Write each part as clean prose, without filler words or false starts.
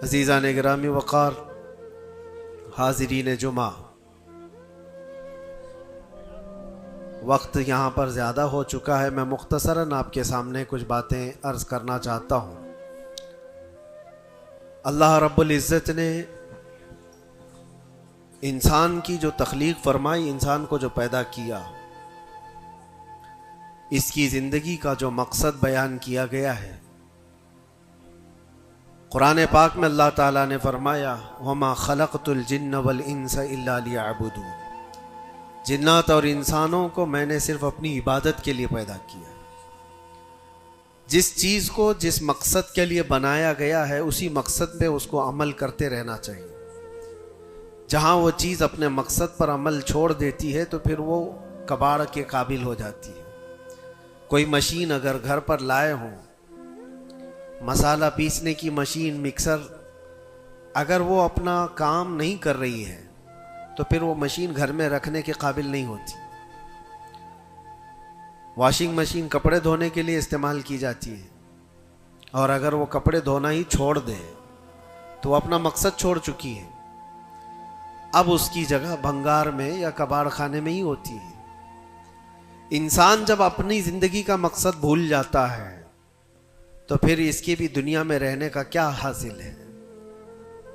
عزیزان گرامی وقار، حاضرین جمعہ، وقت یہاں پر زیادہ ہو چکا ہے۔ میں مختصراً آپ کے سامنے کچھ باتیں عرض کرنا چاہتا ہوں۔ اللہ رب العزت نے انسان کی جو تخلیق فرمائی، انسان کو جو پیدا کیا، اس کی زندگی کا جو مقصد بیان کیا گیا ہے، قرآن پاک میں اللہ تعالیٰ نے فرمایا وَمَا خَلَقْتُ الْجِنَّ وَالْإِنسَ إِلَّا لِيَعْبُدُونِ، جنات اور انسانوں کو میں نے صرف اپنی عبادت کے لیے پیدا کیا۔ جس چیز کو جس مقصد کے لیے بنایا گیا ہے، اسی مقصد پہ اس کو عمل کرتے رہنا چاہیے۔ جہاں وہ چیز اپنے مقصد پر عمل چھوڑ دیتی ہے تو پھر وہ کباڑ کے قابل ہو جاتی ہے۔ کوئی مشین اگر گھر پر لائے ہوں، مسالہ پیسنے کی مشین، مکسر، اگر وہ اپنا کام نہیں کر رہی ہے تو پھر وہ مشین گھر میں رکھنے کے قابل نہیں ہوتی۔ واشنگ مشین کپڑے دھونے کے لیے استعمال کی جاتی ہے، اور اگر وہ کپڑے دھونا ہی چھوڑ دے تو وہ اپنا مقصد چھوڑ چکی ہے، اب اس کی جگہ بھنگار میں یا کباڑ خانے میں ہی ہوتی ہے۔ انسان جب اپنی زندگی کا مقصد بھول جاتا ہے تو پھر اس کی بھی دنیا میں رہنے کا کیا حاصل ہے؟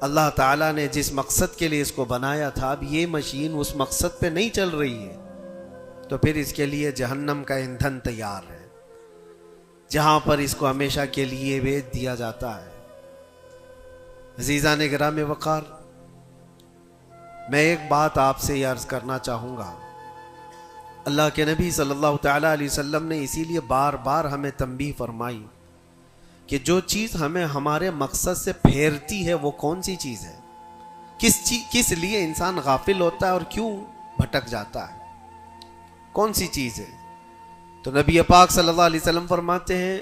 اللہ تعالیٰ نے جس مقصد کے لیے اس کو بنایا تھا، اب یہ مشین اس مقصد پہ نہیں چل رہی ہے تو پھر اس کے لیے جہنم کا ایندھن تیار ہے، جہاں پر اس کو ہمیشہ کے لیے بیچ دیا جاتا ہے۔ عزیزان گرامی وقار، میں ایک بات آپ سے یہ عرض کرنا چاہوں گا۔ اللہ کے نبی صلی اللہ تعالیٰ علیہ وسلم نے اسی لیے بار بار ہمیں تنبیہ فرمائی کہ جو چیز ہمیں ہمارے مقصد سے پھیرتی ہے وہ کون سی چیز ہے، کس لیے انسان غافل ہوتا ہے اور کیوں بھٹک جاتا ہے، کون سی چیز ہے؟ تو نبی پاک صلی اللہ علیہ وسلم فرماتے ہیں،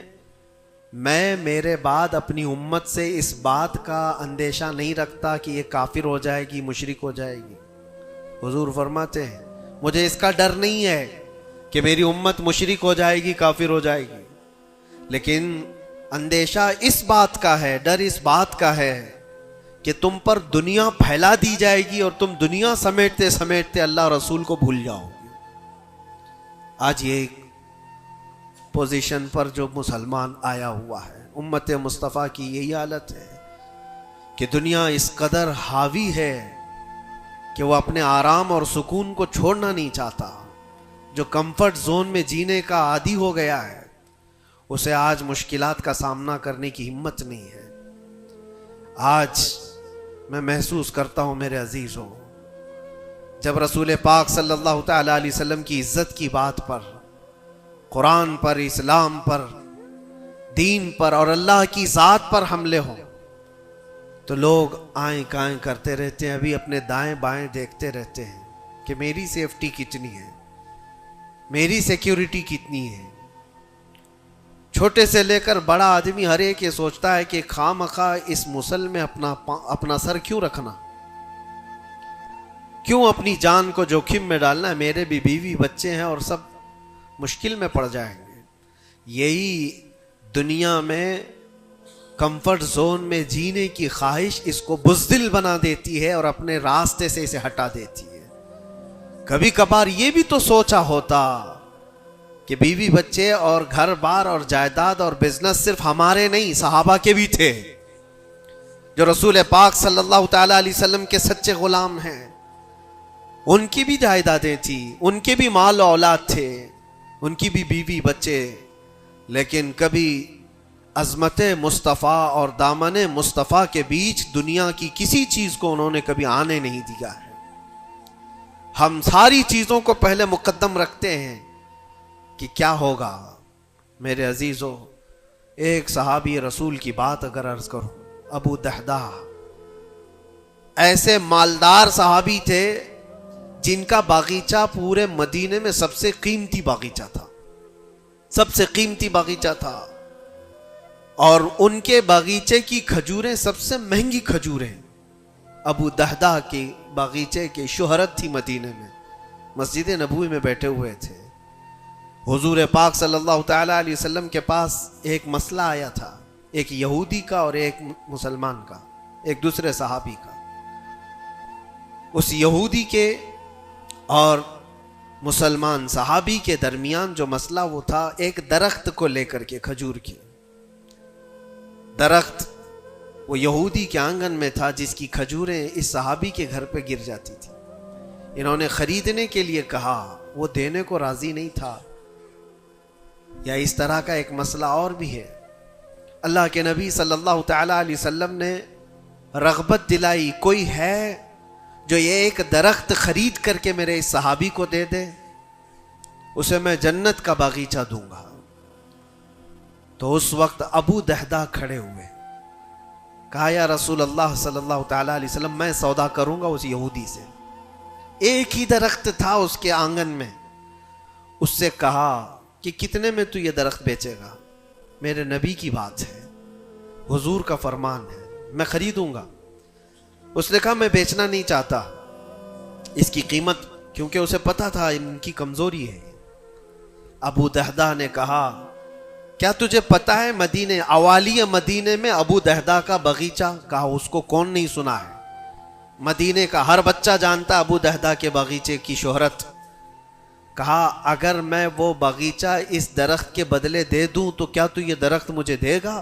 میں میرے بعد اپنی امت سے اس بات کا اندیشہ نہیں رکھتا کہ یہ کافر ہو جائے گی، مشرک ہو جائے گی۔ حضور فرماتے ہیں مجھے اس کا ڈر نہیں ہے کہ میری امت مشرک ہو جائے گی، کافر ہو جائے گی، لیکن اندیشہ اس بات کا ہے، ڈر اس بات کا ہے کہ تم پر دنیا پھیلا دی جائے گی اور تم دنیا سمیٹتے سمیٹتے اللہ رسول کو بھول جاؤ گے۔ آج یہ پوزیشن پر جو مسلمان آیا ہوا ہے، امت مصطفیٰ کی یہی حالت ہے کہ دنیا اس قدر حاوی ہے کہ وہ اپنے آرام اور سکون کو چھوڑنا نہیں چاہتا۔ جو کمفرٹ زون میں جینے کا عادی ہو گیا ہے، اسے آج مشکلات کا سامنا کرنے کی ہمت نہیں ہے۔ آج میں محسوس کرتا ہوں میرے عزیزوں، جب رسول پاک صلی اللہ تعالیٰ علیہ وسلم کی عزت کی بات پر، قرآن پر، اسلام پر، دین پر اور اللہ کی ذات پر حملے ہوں تو لوگ آئیں کائیں کرتے رہتے ہیں، ابھی اپنے دائیں بائیں دیکھتے رہتے ہیں کہ میری سیفٹی کتنی ہے، میری سیکیورٹی کتنی ہے۔ چھوٹے سے لے کر بڑا آدمی ہر ایک یہ سوچتا ہے کہ خواہ مخواہ اس مسل میں اپنا سر کیوں رکھنا، کیوں اپنی جان کو جوخم میں ڈالنا ہے، میرے بھی بیوی بچے ہیں اور سب مشکل میں پڑ جائیں گے۔ یہی دنیا میں کمفرٹ زون میں جینے کی خواہش اس کو بزدل بنا دیتی ہے اور اپنے راستے سے اسے ہٹا دیتی ہے۔ کبھی کبھار یہ بھی تو سوچا ہوتا کہ بیوی بچے اور گھر بار اور جائیداد اور بزنس صرف ہمارے نہیں، صحابہ کے بھی تھے، جو رسول پاک صلی اللہ تعالیٰ علیہ وسلم کے سچے غلام ہیں۔ ان کی بھی جائیدادیں تھیں، ان کے بھی مال و اولاد تھے، ان کی بھی بیوی بچے، لیکن کبھی عظمت مصطفیٰ اور دامن مصطفیٰ کے بیچ دنیا کی کسی چیز کو انہوں نے کبھی آنے نہیں دیا ہے۔ ہم ساری چیزوں کو پہلے مقدم رکھتے ہیں کہ کیا ہوگا۔ میرے عزیزو، ایک صحابی رسول کی بات اگر عرض کروں، ابو دحدہ، ایسے مالدار صحابی تھے جن کا باغیچہ پورے مدینے میں سب سے قیمتی باغیچہ تھا، سب سے قیمتی باغیچہ تھا، اور ان کے باغیچے کی کھجوریں سب سے مہنگی کھجوریں ابو دحدہ کے باغیچے کی شہرت تھی مدینے میں۔ مسجد نبوی میں بیٹھے ہوئے تھے، حضور پاک صلی اللہ تعالیٰ علیہ وسلم کے پاس ایک مسئلہ آیا تھا، ایک یہودی کا اور ایک مسلمان کا۔ ایک دوسرے صحابی کا. اس یہودی کے اور مسلمان صحابی کے درمیان جو مسئلہ وہ تھا ایک درخت کو لے کر کے، کھجور کے درخت وہ یہودی کے آنگن میں تھا جس کی کھجوریں اس صحابی کے گھر پہ گر جاتی تھی. انہوں نے خریدنے کے لیے کہا، وہ دینے کو راضی نہیں تھا. یا اس طرح کا ایک مسئلہ اور بھی ہے. اللہ کے نبی صلی اللہ تعالی علیہ وسلم نے رغبت دلائی، کوئی ہے جو یہ ایک درخت خرید کر کے میرے اس صحابی کو دے دے، اسے میں جنت کا باغیچہ دوں گا. تو اس وقت ابو دہدہ کھڑے ہوئے، کہا یا رسول اللہ صلی اللہ تعالی علیہ وسلم، میں سودا کروں گا اس یہودی سے. ایک ہی درخت تھا اس کے آنگن میں. اس سے کہا کہ کتنے میں تو یہ درخت بیچے گا؟ میرے نبی کی بات ہے، حضور کا فرمان ہے، میں خریدوں گا. اس نے کہا میں بیچنا نہیں چاہتا اس کی قیمت، کیونکہ اسے پتا تھا ان کی کمزوری ہے. ابو دہدہ نے کہا کیا تجھے پتا ہے مدینے اوالی مدینے میں ابو دہدہ کا باغیچہ؟ کہا اس کو کون نہیں سنا ہے، مدینے کا ہر بچہ جانتا ابو دہدہ کے باغیچے کی شہرت. کہا اگر میں وہ باغیچہ اس درخت کے بدلے دے دوں تو کیا تو یہ درخت مجھے دے گا؟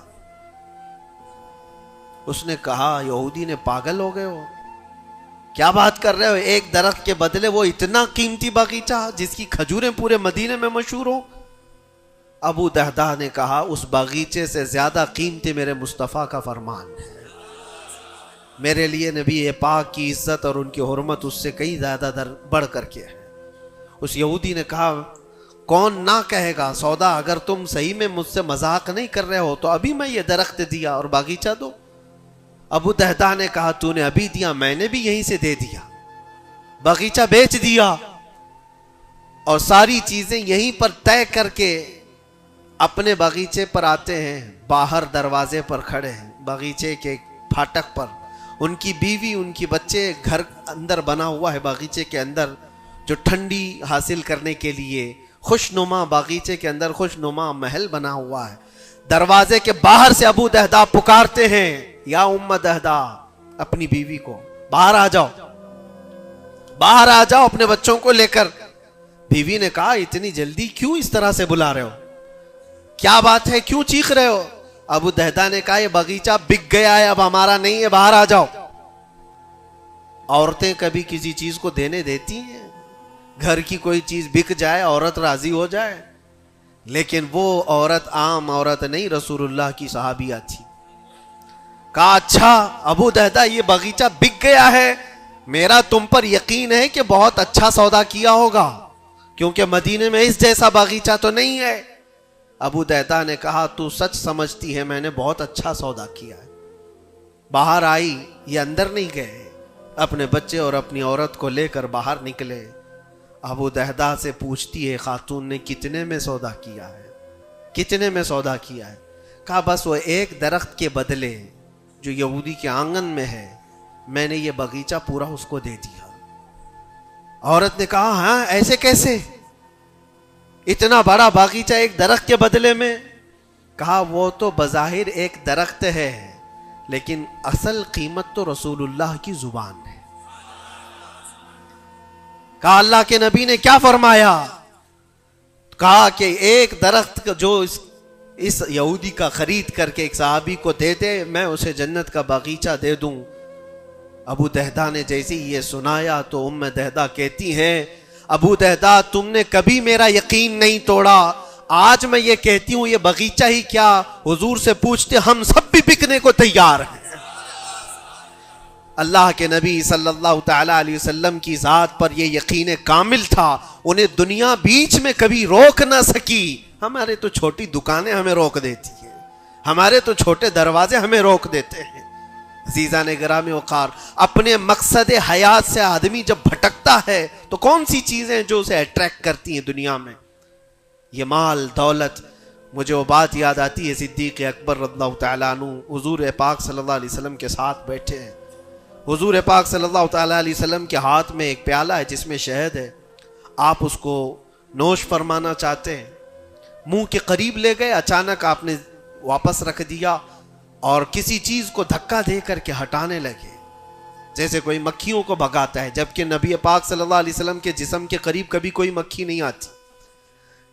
اس نے کہا یہودی نے پاگل ہو گئے ہو، کیا بات کر رہے ہو؟ ایک درخت کے بدلے وہ اتنا قیمتی باغیچہ جس کی کھجوریں پورے مدینے میں مشہور ہوں. ابو دہدہ نے کہا اس باغیچے سے زیادہ قیمتی میرے مصطفیٰ کا فرمان ہے، میرے لیے نبی پاک کی عزت اور ان کی حرمت اس سے کئی زیادہ بڑھ کر کے ہے. اس یہودی نے کہا کون نہ کہے گا سودا، اگر تم صحیح میں مجھ سے مذاق نہیں کر رہے ہو تو ابھی میں یہ درخت دیا اور باغیچہ دو. ابو دہدہ نے کہا تو نے ابھی دیا، میں نے بھی یہیں سے دے دیا، باغیچہ بیچ دیا اور ساری چیزیں یہیں پر طے کر کے اپنے باغیچے پر آتے ہیں. باہر دروازے پر کھڑے ہیں باغیچے کے پھاٹک پر، ان کی بیوی ان کی بچے، گھر اندر بنا ہوا ہے باغیچے کے اندر جو ٹھنڈی حاصل کرنے کے لیے خوش نما باغیچے کے اندر خوش نما محل بنا ہوا ہے. دروازے کے باہر سے ابو دہدہ پکارتے ہیں یا ام دہدہ اپنی بیوی کو، باہر آ جاؤ، باہر آ جاؤ اپنے بچوں کو لے کر. بیوی نے کہا اتنی جلدی کیوں اس طرح سے بلا رہے ہو، کیا بات ہے، کیوں چیخ رہے ہو؟ ابو دہدہ نے کہا یہ باغیچہ بک گیا ہے، اب ہمارا نہیں ہے، باہر آ جاؤ. عورتیں کبھی کسی چیز کو دینے دیتی ہیں؟ گھر کی کوئی چیز بک جائے عورت راضی ہو جائے، لیکن وہ عورت عام عورت نہیں، رسول اللہ کی صحابیہ تھی. کہا اچھا ابو دہدہ یہ باغیچہ بک گیا ہے، میرا تم پر یقین ہے کہ بہت اچھا سودا کیا ہوگا، کیونکہ مدینے میں اس جیسا باغیچہ تو نہیں ہے. ابو دہدہ نے کہا تو سچ سمجھتی ہے میں نے بہت اچھا سودا کیا ہے. باہر آئی، یہ اندر نہیں گئے، اپنے بچے اور اپنی عورت کو لے کر باہر نکلے. ابو دہدہ سے پوچھتی ہے خاتون نے کتنے میں سودا کیا ہے، کتنے میں سودا کیا ہے؟ کہا بس وہ ایک درخت کے بدلے جو یہودی کے آنگن میں ہے میں نے یہ باغیچہ پورا اس کو دے دیا. عورت نے کہا ہاں ایسے کیسے، اتنا بڑا باغیچہ ایک درخت کے بدلے میں؟ کہا وہ تو بظاہر ایک درخت ہے لیکن اصل قیمت تو رسول اللہ کی زبان ہے. کہا اللہ کے نبی نے کیا فرمایا؟ کہا کہ ایک درخت جو اس یہودی کا خرید کر کے ایک صحابی کو دے دے میں اسے جنت کا باغیچہ دے دوں. ابو دہدہ نے جیسے یہ سنایا تو ام دہدہ کہتی ہیں ابو دہدہ تم نے کبھی میرا یقین نہیں توڑا، آج میں یہ کہتی ہوں یہ باغیچہ ہی کیا حضور سے پوچھتے ہم سب بھی بکنے کو تیار ہیں. اللہ کے نبی صلی اللہ تعالی علیہ وسلم کی ذات پر یہ یقین کامل تھا، انہیں دنیا بیچ میں کبھی روک نہ سکی. ہمارے تو چھوٹی دکانیں ہمیں روک دیتی ہیں، ہمارے تو چھوٹے دروازے ہمیں روک دیتے ہیں. عزیزان گرامی وقار، اپنے مقصد حیات سے آدمی جب بھٹکتا ہے تو کون سی چیزیں جو اسے اٹریکٹ کرتی ہیں دنیا میں؟ یہ مال دولت. مجھے وہ بات یاد آتی ہے صدیق اکبر رضی اللہ تعالیٰ عنہ حضور پاک صلی اللہ علیہ وسلم کے ساتھ بیٹھے ہیں. حضور پاک صلی اللہ تعالیٰ علیہ وسلم کے ہاتھ میں ایک پیالہ ہے جس میں شہد ہے، آپ اس کو نوش فرمانا چاہتے ہیں، منہ کے قریب لے گئے، اچانک آپ نے واپس رکھ دیا. اور کسی چیز کو دھکا دے کر کے ہٹانے لگے، جیسے کوئی مکھیوں کو بھگاتا ہے، جبکہ نبی پاک صلی اللہ علیہ وسلم کے جسم کے قریب کبھی کوئی مکھی نہیں آتی،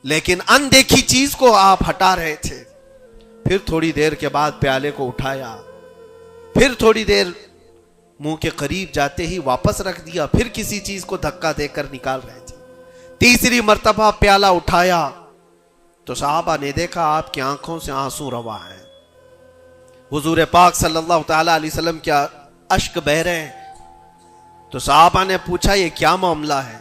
لیکن اندیکھی چیز کو آپ ہٹا رہے تھے۔ پھر تھوڑی دیر کے بعد پیالے کو اٹھایا، پھر تھوڑی دیر منہ کے قریب جاتے ہی واپس رکھ دیا، پھر کسی چیز کو دھکا دے کر نکال رہے تھے۔ تیسری مرتبہ پیالہ اٹھایا تو صحابہ نے دیکھا آپ کی آنکھوں سے آنسو روا ہیں، حضور پاک صلی اللہ تعالی علیہ وسلم کیا اشک بہ رہے ہیں۔ تو صحابہ نے پوچھا یہ کیا معاملہ ہے؟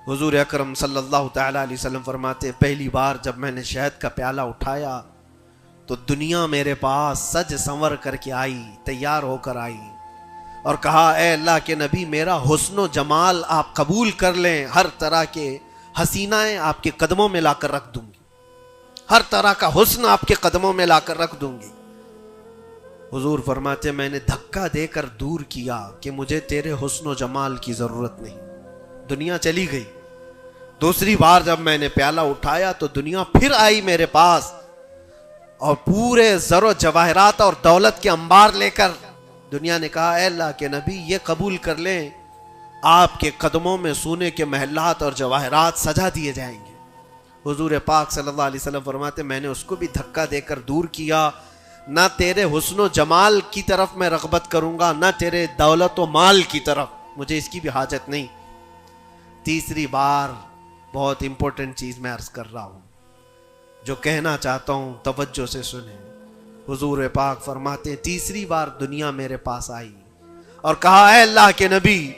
حضور اکرم صلی اللہ تعالی علیہ وسلم فرماتے پہلی بار جب میں نے شہد کا پیالہ اٹھایا تو دنیا میرے پاس سج سنور کر کے آئی، تیار ہو کر آئی، اور کہا اے اللہ کے نبی میرا حسن و جمال آپ قبول کر لیں، ہر طرح کے حسینائیں آپ کے قدموں میں لا کر رکھ دوں گی، ہر طرح کا حسن آپ کے قدموں میں لا کر رکھ دوں گی۔ حضور فرماتے میں نے دھکا دے کر دور کیا کہ مجھے تیرے حسن و جمال کی ضرورت نہیں، دنیا چلی گئی۔ دوسری بار جب میں نے پیالہ اٹھایا تو دنیا پھر آئی میرے پاس، اور پورے زر و جواہرات اور دولت کے انبار لے کر دنیا نے کہا اے اللہ کے نبی یہ قبول کر لیں، آپ کے قدموں میں سونے کے محلات اور جواہرات سجا دیے جائیں گے۔ حضور پاک صلی اللہ علیہ وسلم فرماتے میں نے اس کو بھی دھکا دے کر دور کیا، نہ تیرے حسن و جمال کی طرف میں رغبت کروں گا، نہ تیرے دولت و مال کی طرف، مجھے اس کی بھی حاجت نہیں۔ تیسری بار بہت امپورٹنٹ چیز میں عرض کر رہا ہوں، جو کہنا چاہتا ہوں توجہ سے سنیں۔ حضور پاک فرماتے تیسری بار دنیا میرے پاس آئی اور کہا اے اللہ کے نبی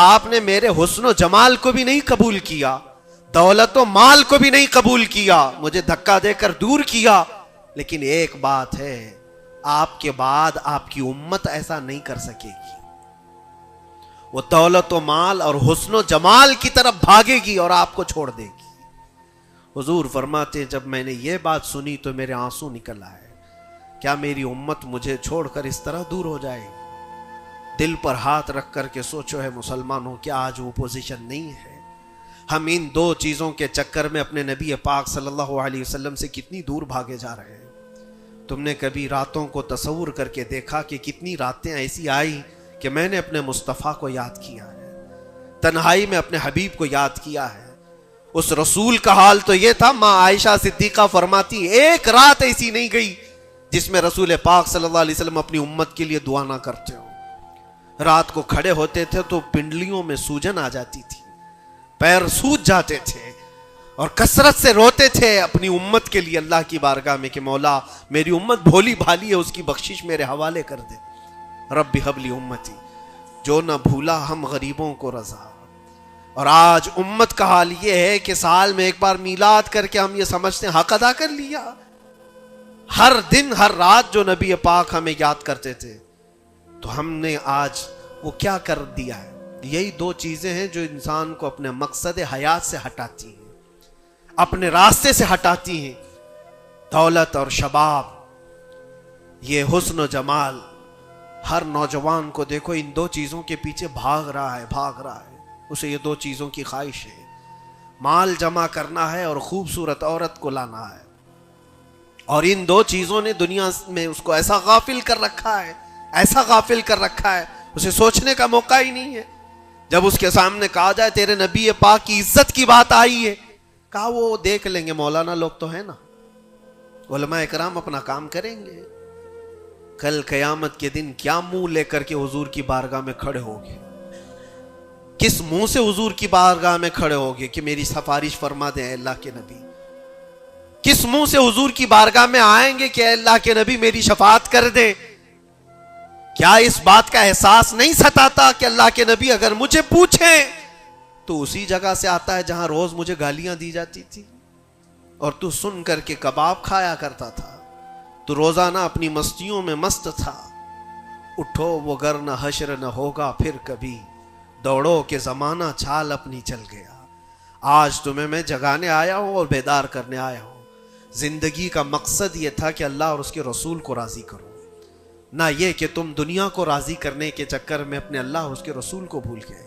آپ نے میرے حسن و جمال کو بھی نہیں قبول کیا، دولت و مال کو بھی نہیں قبول کیا، مجھے دھکا دے کر دور کیا، لیکن ایک بات ہے آپ کے بعد آپ کی امت ایسا نہیں کر سکے گی، وہ دولت و مال اور حسن و جمال کی طرف بھاگے گی اور آپ کو چھوڑ دے گی۔ حضور فرماتے جب میں نے یہ بات سنی تو میرے آنسو نکل آئے، کیا میری امت مجھے چھوڑ کر اس طرح دور ہو جائے گی؟ دل پر ہاتھ رکھ کر کے سوچو ہے مسلمانوں، کیا آج وہ پوزیشن نہیں ہے؟ ہم ان دو چیزوں کے چکر میں اپنے نبی پاک صلی اللہ علیہ وسلم سے کتنی دور بھاگے جا رہے ہیں۔ تم نے کبھی راتوں کو تصور کر کے دیکھا کہ کتنی راتیں ایسی آئی کہ میں نے اپنے مصطفیٰ کو یاد کیا ہے، تنہائی میں اپنے حبیب کو یاد کیا ہے؟ اس رسول کا حال تو یہ تھا، ماں عائشہ صدیقہ فرماتی ایک رات ایسی نہیں گئی جس میں رسول پاک صلی اللہ علیہ وسلم اپنی امت کے لیے دعا نہ کرتے ہو۔ رات کو کھڑے ہوتے تھے تو پنڈلیوں میں سوجن آ جاتی تھی، پیر سوج جاتے تھے، اور کثرت سے روتے تھے اپنی امت کے لیے اللہ کی بارگاہ میں کہ مولا میری امت بھولی بھالی ہے، اس کی بخشش میرے حوالے کر دے۔ رب ہب لی امتی، جو نہ بھولا ہم غریبوں کو رضا۔ اور آج امت کا حال یہ ہے کہ سال میں ایک بار میلاد کر کے ہم یہ سمجھتے ہیں حق ادا کر لیا۔ ہر دن ہر رات جو نبی پاک ہمیں یاد کرتے تھے تو ہم نے آج وہ کیا کر دیا ہے؟ یہی دو چیزیں ہیں جو انسان کو اپنے مقصد حیات سے ہٹاتی ہیں، اپنے راستے سے ہٹاتی ہیں، دولت اور شباب، یہ حسن و جمال۔ ہر نوجوان کو دیکھو ان دو چیزوں کے پیچھے بھاگ رہا ہے، اسے یہ دو چیزوں کی خواہش ہے، مال جمع کرنا ہے اور خوبصورت عورت کو لانا ہے، اور ان دو چیزوں نے دنیا میں اس کو ایسا غافل کر رکھا ہے، اسے سوچنے کا موقع ہی نہیں ہے۔ جب اس کے سامنے کہا جائے تیرے نبی پاک کی عزت کی بات آئی ہے، کہا وہ دیکھ لیں گے، مولانا لوگ تو ہیں نا، علماء اکرام اپنا کام کریں گے، کل قیامت کے دن کیا منہ لے کر کے حضور کی بارگاہ میں کھڑے ہوگے؟ کس منہ سے حضور کی بارگاہ میں کھڑے ہوگے کہ میری سفارش فرما دیں اے اللہ کے نبی؟ کس منہ سے حضور کی بارگاہ میں آئیں گے کہ اے اللہ کے نبی میری شفاعت کر دیں؟ کیا اس بات کا احساس نہیں ستاتا کہ اللہ کے نبی اگر مجھے پوچھیں تو اسی جگہ سے آتا ہے جہاں روز مجھے گالیاں دی جاتی تھی، اور تو سن کر کے کباب کھایا کرتا تھا، تو روزانہ اپنی مستیوں میں مست تھا۔ اٹھو وہ گر نہ حشر نہ ہوگا پھر کبھی، دوڑو کہ زمانہ چھال اپنی چل گیا۔ آج تمہیں میں جگانے آیا ہوں اور بیدار کرنے آیا ہوں۔ زندگی کا مقصد یہ تھا کہ اللہ اور اس کے رسول کو راضی کرو، نہ یہ کہ تم دنیا کو راضی کرنے کے چکر میں اپنے اللہ اور اس کے رسول کو بھول گئے۔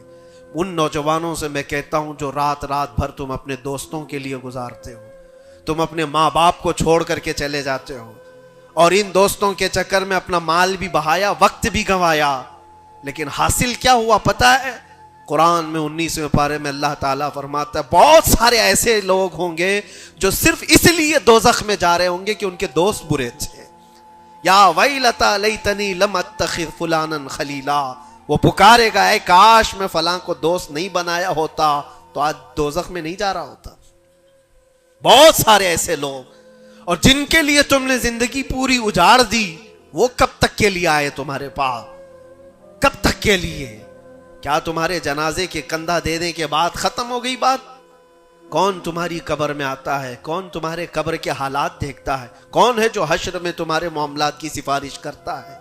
ان نوجوانوں سے میں کہتا ہوں جو رات بھر تم اپنے دوستوں کے لیے گزارتے ہو، تم اپنے ماں باپ کو چھوڑ کر کے چلے جاتے ہو، اور ان دوستوں کے چکر میں اپنا مال بھی بہایا, وقت بھی گنوایا, لیکن حاصل کیا ہوا پتا ہے؟ قرآن میں 19ویں پارے میں اللہ تعالیٰ فرماتا ہے بہت سارے ایسے لوگ ہوں گے جو صرف اس لیے دوزخ میں جا رہے ہوں گے کہ ان کے دوست برے تھے. یا ویلتا لیتنی لم اتخذ فلانا خلیلا, وہ پکارے گا اے کاش میں فلاں کو دوست نہیں بنایا ہوتا تو آج دوزخ میں نہیں جا رہا ہوتا. بہت سارے ایسے لوگ, اور جن کے لیے تم نے زندگی پوری اجاڑ دی, وہ کب تک کے لیے آئے تمہارے پاس؟ کب تک کے لیے؟ کیا تمہارے جنازے کے کندھا دینے کے بعد ختم ہو گئی بات؟ کون تمہاری قبر میں آتا ہے؟ کون تمہارے قبر کے حالات دیکھتا ہے؟ کون ہے جو حشر میں تمہارے معاملات کی سفارش کرتا ہے؟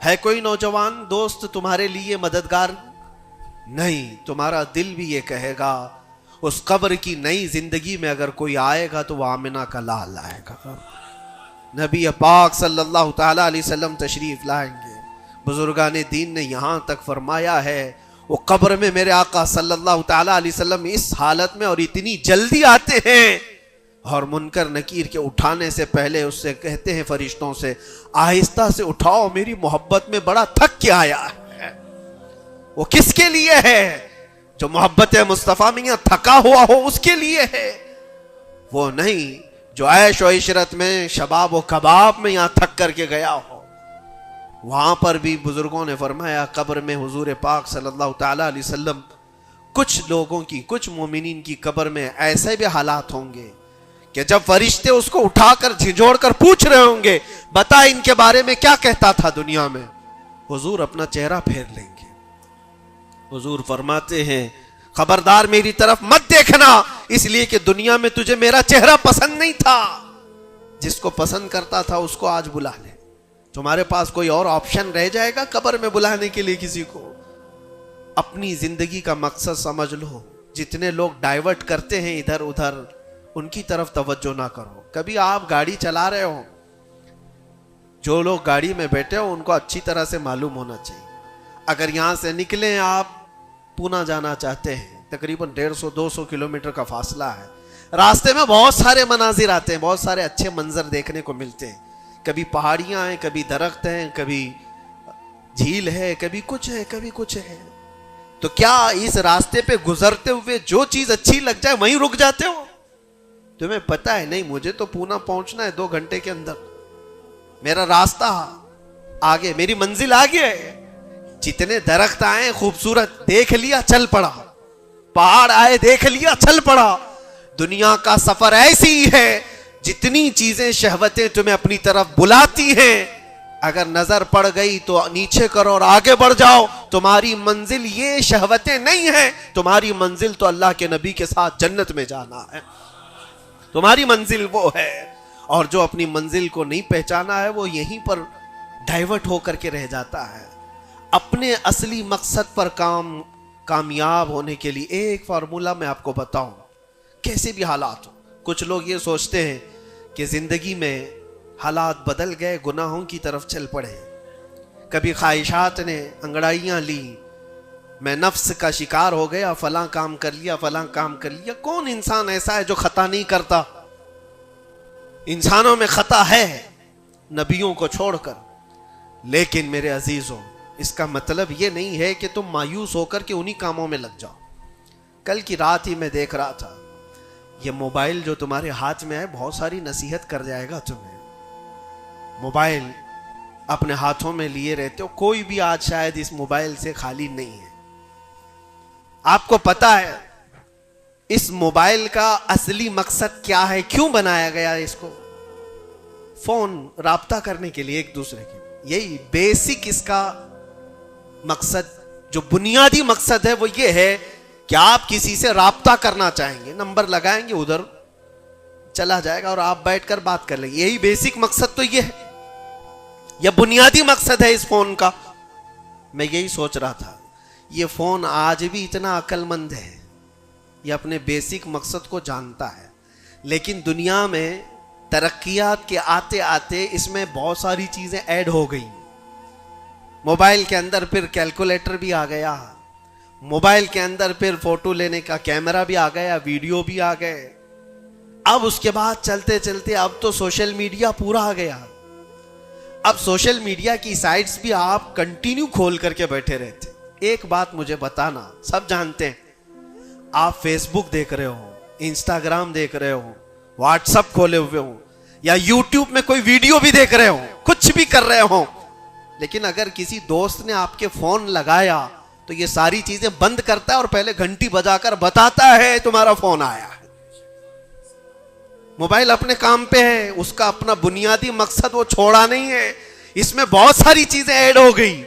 ہے کوئی نوجوان دوست تمہارے لیے مددگار؟ نہیں. تمہارا دل بھی یہ کہے گا اس قبر کی نئی زندگی میں اگر کوئی آئے گا تو وہ آمنہ کا لال آئے گا. نبی پاک صلی اللہ تعالی علیہ وسلم تشریف لائیں گے. بزرگان دین نے یہاں تک فرمایا ہے وہ قبر میں میرے آقا صلی اللہ تعالی علیہ وسلم اس حالت میں اور اتنی جلدی آتے ہیں, اور منکر نکیر کے اٹھانے سے پہلے اس سے کہتے ہیں فرشتوں سے آہستہ سے اٹھاؤ, میری محبت میں بڑا تھک کے آیا ہے. وہ کس کے لیے ہے؟ جو محبت مصطفیٰ میں تھکا ہوا ہو اس کے لیے ہے, وہ نہیں جو عیش و عشرت میں شباب و کباب میں یہاں تھک کر کے گیا ہو. وہاں پر بھی بزرگوں نے فرمایا قبر میں حضور پاک صلی اللہ تعالی علیہ وسلم کچھ لوگوں کی, کچھ مومنین کی قبر میں ایسے بھی حالات ہوں گے کہ جب فرشتے اس کو اٹھا کر جھنجھوڑ کر پوچھ رہے ہوں گے بتا ان کے بارے میں کیا کہتا تھا دنیا میں, حضور اپنا چہرہ پھیر لیں گے. حضور فرماتے ہیں خبردار میری طرف مت دیکھنا, اس لیے کہ دنیا میں تجھے میرا چہرہ پسند نہیں تھا. جس کو پسند کرتا تھا اس کو آج بلا لے. تمہارے پاس کوئی اور آپشن رہ جائے گا قبر میں بلانے کے لیے کسی کو؟ اپنی زندگی کا مقصد سمجھ لو. جتنے لوگ ڈائیورٹ کرتے ہیں ادھر ادھر, ان کی طرف توجہ نہ کرو. کبھی آپ گاڑی چلا رہے ہو, جو لوگ گاڑی میں بیٹھے ہو ان کو اچھی طرح سے معلوم ہونا چاہیے. اگر یہاں سے نکلیں آپ پونا جانا چاہتے ہیں, تقریباً 150-200 کلومیٹر کا فاصلہ ہے. راستے میں بہت سارے مناظر آتے ہیں, بہت سارے اچھے منظر دیکھنے کو ملتے ہیں. کبھی پہاڑیاں ہیں, کبھی درخت ہیں, کبھی جھیل ہے, کبھی کچھ ہے, کبھی کچھ ہے. تو کیا اس راستے پہ گزرتے ہوئے جو چیز اچھی لگ جائے وہیں رک جاتے ہو؟ تمہیں پتا ہے نہیں مجھے تو پونا پہنچنا ہے 2 گھنٹے کے اندر, میرا راستہ آگے, میری منزل آگے ہے. جتنے درخت آئے خوبصورت دیکھ لیا چل پڑا, پہاڑ آئے دیکھ لیا چل پڑا. دنیا کا سفر ایسی ہے جتنی چیزیں شہوتیں تمہیں اپنی طرف بلاتی ہیں, اگر نظر پڑ گئی تو نیچے کرو اور آگے بڑھ جاؤ. تمہاری منزل یہ شہوتیں نہیں ہیں, تمہاری منزل تو اللہ کے نبی کے ساتھ جنت میں جانا ہے. تمہاری منزل وہ ہے. اور جو اپنی منزل کو نہیں پہچانا ہے وہ یہیں پر ڈائیورٹ ہو کر کے رہ جاتا ہے. اپنے اصلی مقصد پر کامیاب ہونے کے لیے ایک فارمولا میں آپ کو بتاؤں, کیسے بھی حالات ہو. کچھ لوگ یہ سوچتے ہیں کہ زندگی میں حالات بدل گئے, گناہوں کی طرف چل پڑے, کبھی خواہشات نے انگڑائیاں لی, میں نفس کا شکار ہو گیا, فلاں کام کر لیا, فلاں کام کر لیا. کون انسان ایسا ہے جو خطا نہیں کرتا؟ انسانوں میں خطا ہے نبیوں کو چھوڑ کر. لیکن میرے عزیزوں, اس کا مطلب یہ نہیں ہے کہ تم مایوس ہو کر کے انہی کاموں میں لگ جاؤ. کل کی رات ہی میں دیکھ رہا تھا, یہ موبائل جو تمہارے ہاتھ میں ہے بہت ساری نصیحت کر جائے گا تمہیں. موبائل اپنے ہاتھوں میں لیے رہتے ہو, کوئی بھی آج شاید اس موبائل سے خالی نہیں ہے. آپ کو پتا ہے اس موبائل کا اصلی مقصد کیا ہے؟ کیوں بنایا گیا اس کو؟ فون, رابطہ کرنے کے لیے ایک دوسرے کے. یہی بیسک اس کا مقصد, جو بنیادی مقصد ہے وہ یہ ہے کہ آپ کسی سے رابطہ کرنا چاہیں گے, نمبر لگائیں گے, ادھر چلا جائے گا اور آپ بیٹھ کر بات کر لیں گے. یہی بیسک مقصد تو یہ ہے, یہ بنیادی مقصد ہے اس فون کا. میں یہی سوچ رہا تھا, یہ فون آج بھی اتنا عقل مند ہے, یہ اپنے بیسک مقصد کو جانتا ہے. لیکن دنیا میں ترقیات کے آتے آتے اس میں بہت ساری چیزیں ایڈ ہو گئی. موبائل کے اندر پھر کیلکولیٹر بھی آ گیا, موبائل کے اندر پھر فوٹو لینے کا کیمرہ بھی آ گیا, ویڈیو بھی آ گئے. اب اس کے بعد چلتے چلتے اب تو سوشل میڈیا پورا آ گیا. اب سوشل میڈیا کی سائٹس بھی آپ کنٹینیو کھول کر کے بیٹھے رہتے. ایک بات مجھے بتانا, سب جانتے ہیں آپ فیس بک دیکھ رہے ہو, انسٹاگرام دیکھ رہے ہو, واٹس ایپ کھولے ہوئے ہو, یا یوٹیوب میں کوئی ویڈیو بھی دیکھ رہے ہو, کچھ بھی کر رہے ہو, لیکن اگر کسی دوست نے آپ کے فون لگایا تو یہ ساری چیزیں بند کرتا ہے اور پہلے گھنٹی بجا کر بتاتا ہے تمہارا فون آیا ہے. موبائل اپنے کام پہ ہے, اس کا اپنا بنیادی مقصد وہ چھوڑا نہیں ہے, اس میں بہت ساری چیزیں ایڈ ہو گئی,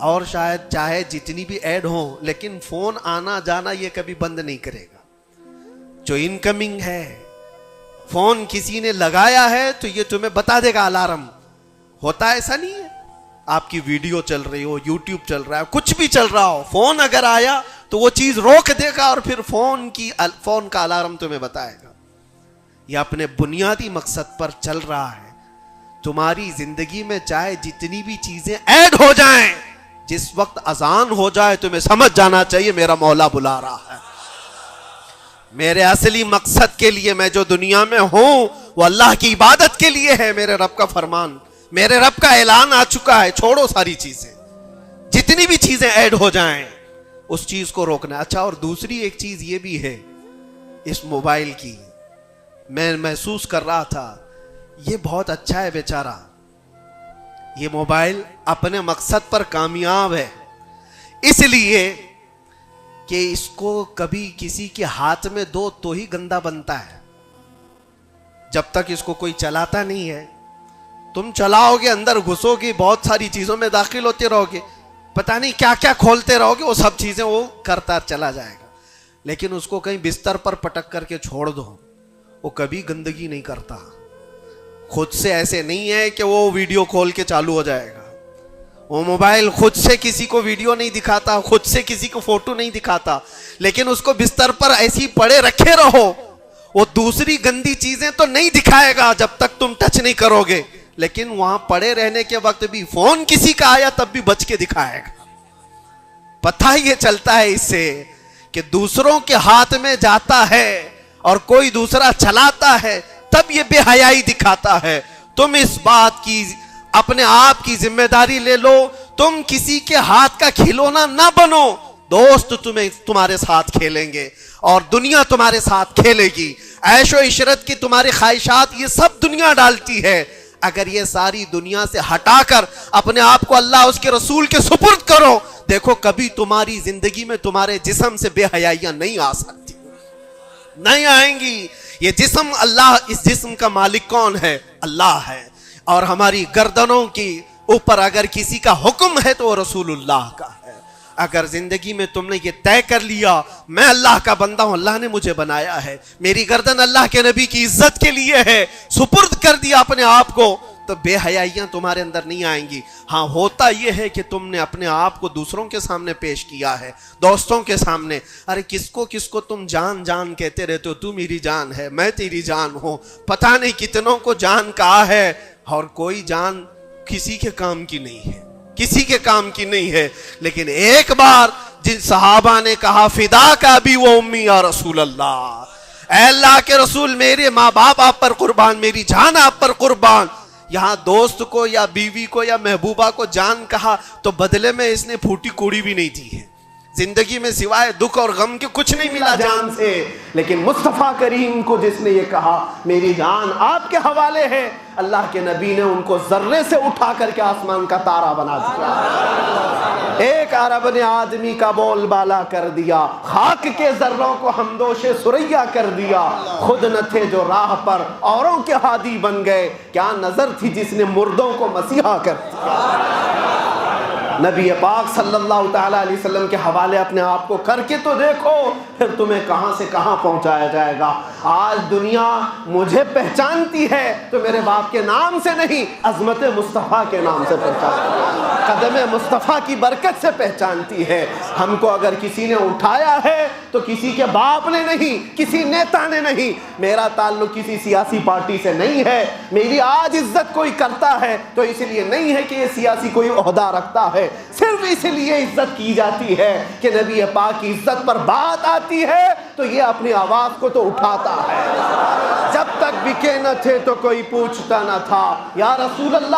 اور شاید چاہے جتنی بھی ایڈ ہوں لیکن فون آنا جانا یہ کبھی بند نہیں کرے گا. جو انکمنگ ہے, فون کسی نے لگایا ہے تو یہ تمہیں بتا دے گا الارم. ہوتا ایسا نہیں ہے, آپ کی ویڈیو چل رہی ہو, یوٹیوب چل رہا ہے, کچھ بھی چل رہا ہو, فون اگر آیا تو وہ چیز روک دے گا اور پھر فون کا الارم تمہیں بتائے گا. یہ اپنے بنیادی مقصد پر چل رہا ہے. تمہاری زندگی میں چاہے جتنی بھی چیزیں ایڈ ہو جائیں, جس وقت اذان ہو جائے تمہیں سمجھ جانا چاہیے میرا مولا بلا رہا ہے. میرے اصلی مقصد کے لیے میں جو دنیا میں ہوں وہ اللہ کی عبادت کے لیے ہے. میرے رب کا فرمان, میرے رب کا اعلان آ چکا ہے, چھوڑو ساری چیزیں, جتنی بھی چیزیں ایڈ ہو جائیں اس چیز کو روکنا. اچھا, اور دوسری ایک چیز یہ بھی ہے اس موبائل کی, میں محسوس کر رہا تھا یہ بہت اچھا ہے بیچارہ, یہ موبائل اپنے مقصد پر کامیاب ہے اس لیے کہ اس کو کبھی کسی کے ہاتھ میں دو تو ہی گندا بنتا ہے. جب تک اس کو کوئی چلاتا نہیں ہے, تم چلاؤ گے, اندر گھسو گے, بہت ساری چیزوں میں داخل ہوتے رہو گے, پتہ نہیں کیا کیا کھولتے رہو گے, وہ سب چیزیں وہ کرتا چلا جائے گا. لیکن اس کو کہیں بستر پر پٹک کر کے چھوڑ دو, وہ کبھی گندگی نہیں کرتا. خود سے ایسے نہیں ہے کہ وہ ویڈیو کھول کے چالو ہو جائے گا. وہ موبائل خود سے کسی کو ویڈیو نہیں دکھاتا, خود سے کسی کو فوٹو نہیں دکھاتا, لیکن اس کو بستر پر ایسی پڑے رکھے رہو, وہ دوسری گندی چیزیں تو نہیں دکھائے گا جب تک تم ٹچ نہیں کرو گے, لیکن وہاں پڑے رہنے کے وقت بھی فون کسی کا آیا تب بھی بچ کے دکھائے گا. پتہ یہ چلتا ہے اس سے کہ دوسروں کے ہاتھ میں جاتا ہے اور کوئی دوسرا چلاتا ہے تب یہ بے حیائی دکھاتا ہے. تم اس بات کی اپنے آپ کی ذمہ داری لے لو, تم کسی کے ہاتھ کا کھلونا نہ بنو. دوست تمہارے ساتھ کھیلیں گے اور دنیا تمہارے ساتھ کھیلے گی. عیش و عشرت کی تمہاری خواہشات یہ سب دنیا ڈالتی ہے. اگر یہ ساری دنیا سے ہٹا کر اپنے آپ کو اللہ اس کے رسول کے سپرد کرو, دیکھو کبھی تمہاری زندگی میں تمہارے جسم سے بے حیائیاں نہیں آ سکتی, نہیں آئیں گی. یہ جسم اللہ, اس جسم کا مالک کون ہے؟ اللہ ہے. اور ہماری گردنوں کی اوپر اگر کسی کا حکم ہے تو وہ رسول اللہ کا ہے. اگر زندگی میں تم نے یہ طے کر لیا میں اللہ کا بندہ ہوں, اللہ نے مجھے بنایا ہے, میری گردن اللہ کے نبی کی عزت کے لیے ہے, سپرد کر دیا اپنے آپ کو, تو بے حیائیاں تمہارے اندر نہیں آئیں گی. ہاں ہوتا یہ ہے کہ تم نے اپنے آپ کو دوسروں کے سامنے پیش کیا ہے, دوستوں کے سامنے. ارے کس کو تم جان جان کہتے رہتے ہو, تو میری جان ہے, میں تیری جان ہوں. پتہ نہیں کتنوں کو جان کہا ہے اور کوئی جان کسی کے کام کی نہیں ہے, کسی کے کام کی نہیں ہے. لیکن ایک بار جن صحابہ نے کہا فدا کا بھی وہ امی یا رسول اللہ, اے اللہ کے رسول میرے ماں باپ آپ پر قربان, میری جان آپ پر قربان. یہاں دوست کو یا بیوی کو یا محبوبہ کو جان کہا تو بدلے میں اس نے پھوٹی کوڑی بھی نہیں دی ہے. زندگی میں سوائے دکھ اور غم کے کچھ نہیں ملا جان سے. لیکن مصطفیٰ کریم کو جس نے یہ کہا میری جان آپ کے حوالے ہے, اللہ کے نبی نے ان کو ذرے سے اٹھا کر کے آسمان کا تارا بنا دیا. ایک عرب نے آدمی کا بول بالا کر دیا, خاک کے ذروں کو ہمدوش سریا کر دیا. خود نہ تھے جو راہ پر اوروں کے ہادی بن گئے, کیا نظر تھی جس نے مردوں کو مسیحا کر دیا. نبی پاک صلی اللہ تعالیٰ علیہ وسلم کے حوالے اپنے آپ کو کر کے تو دیکھو, پھر تمہیں کہاں سے کہاں پہنچایا جائے گا. آج دنیا مجھے پہچانتی ہے تو میرے باپ کے نام سے نہیں, عظمت مصطفیٰ کے نام سے پہچانتی ہے, قدم مصطفیٰ کی برکت سے پہچانتی ہے. ہم کو اگر کسی نے اٹھایا ہے تو کسی کے باپ نے نہیں, کسی نیتا نے نہیں. میرا تعلق کسی سیاسی پارٹی سے نہیں ہے. میری آج عزت کوئی کرتا ہے تو اس لیے نہیں ہے کہ یہ سیاسی کوئی عہدہ رکھتا ہے, صرف اس لیے عزت کی جاتی ہے کہ نبی پاک کی عزت پر بات آتی ہے تو یہ اپنی آواز کو تو اٹھاتا ہے. جب تک بکے نہ تھے تو کوئی پوچھتا نہ تھا, یا رسول اللہ